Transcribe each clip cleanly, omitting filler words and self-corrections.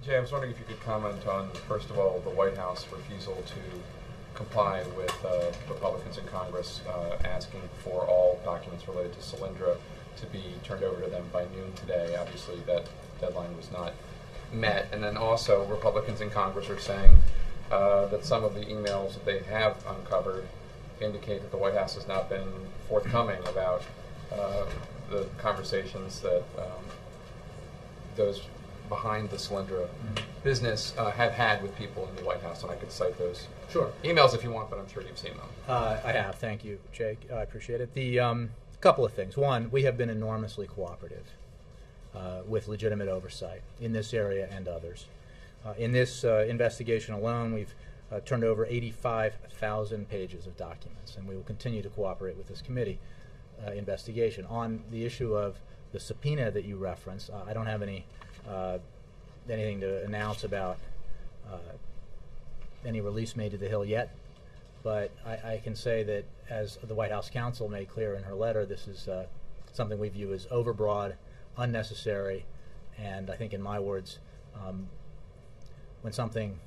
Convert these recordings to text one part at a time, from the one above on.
Jay, I was wondering if you could comment on, first of all, the White House refusal to comply with Republicans in Congress asking for all documents related to Solyndra to be turned over to them by noon today. Obviously, that deadline was not met. And then also, Republicans in Congress are saying that some of the emails that they have uncovered indicate that the White House has not been forthcoming about the conversations that those behind the Solyndra business have had with people in the White House, and I could cite those emails if you want, but I'm sure you've seen them. I have. Thank you, Jake. I appreciate it. The couple of things. One, we have been enormously cooperative with legitimate oversight in this area and others. In this investigation alone, we've turned over 85,000 pages of documents, and we will continue to cooperate with this committee investigation. On the issue of the subpoena that you referenced, I don't have anything to announce about any release made to the Hill yet, but I can say that, as the White House counsel made clear in her letter, this is something we view as overbroad, unnecessary, and I think, in my words, when something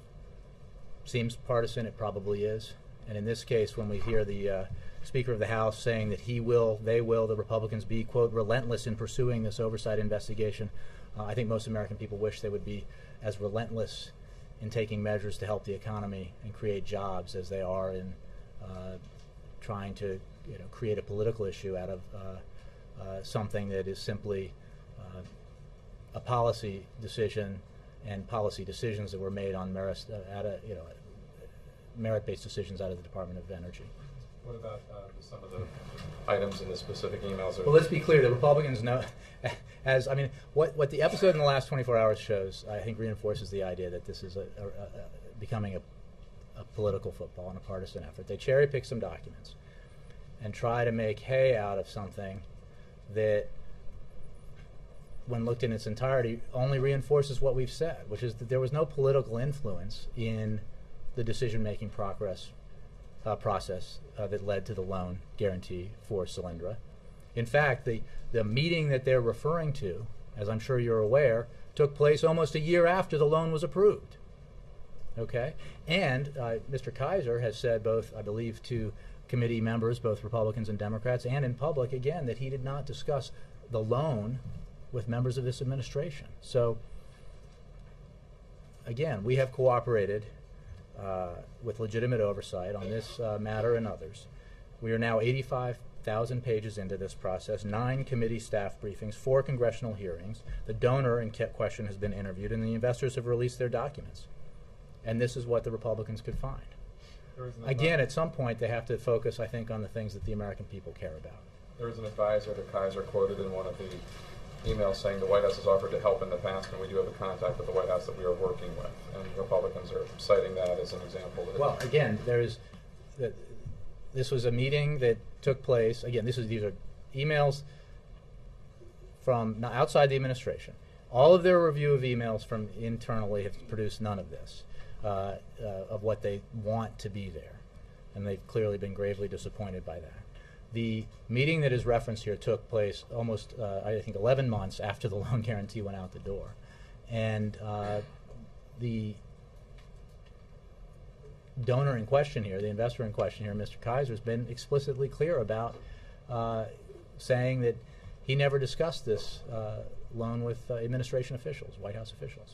seems partisan, it probably is. And in this case, when we hear the Speaker of the House saying that the Republicans be, quote, relentless in pursuing this oversight investigation, I think most American people wish they would be as relentless in taking measures to help the economy and create jobs as they are in trying to create a political issue out of something that is simply a policy decision and policy decisions that were made on merit-based decisions out of the Department of Energy. What about some of the items in the specific emails? Well, let's be clear. The Republicans know, what the episode in the last 24 hours shows, I think, reinforces the idea that this is becoming a political football and a partisan effort. They cherry pick some documents and try to make hay out of something that, when looked in its entirety, only reinforces what we've said, which is that there was no political influence in the decision-making process that led to the loan guarantee for Solyndra. In fact, the meeting that they're referring to, as I'm sure you're aware, took place almost a year after the loan was approved. Okay? And Mr. Kaiser has said, both, I believe, to committee members, both Republicans and Democrats, and in public, again, that he did not discuss the loan with members of this administration. So, again, we have cooperated with legitimate oversight on this matter and others. We are now 85,000 pages into this process, 9 committee staff briefings, 4 congressional hearings. The donor in question has been interviewed, and the investors have released their documents. And this is what the Republicans could find. Again, at some point, they have to focus, I think, on the things that the American people care about. There was an advisor that Kaiser quoted in one of the emails saying the White House has offered to help in the past, and we do have a contact with the White House that we are working with. And Republicans are citing that as an example. Well, again, this was a meeting that took place. Again, these are emails from outside the administration. All of their review of emails from internally have produced none of this, of what they want to be there. And they've clearly been gravely disappointed by that. The meeting that is referenced here took place almost, I think, 11 months after the loan guarantee went out the door. And the donor in question here, the investor in question here, Mr. Kaiser, has been explicitly clear about saying that he never discussed this loan with administration officials, White House officials.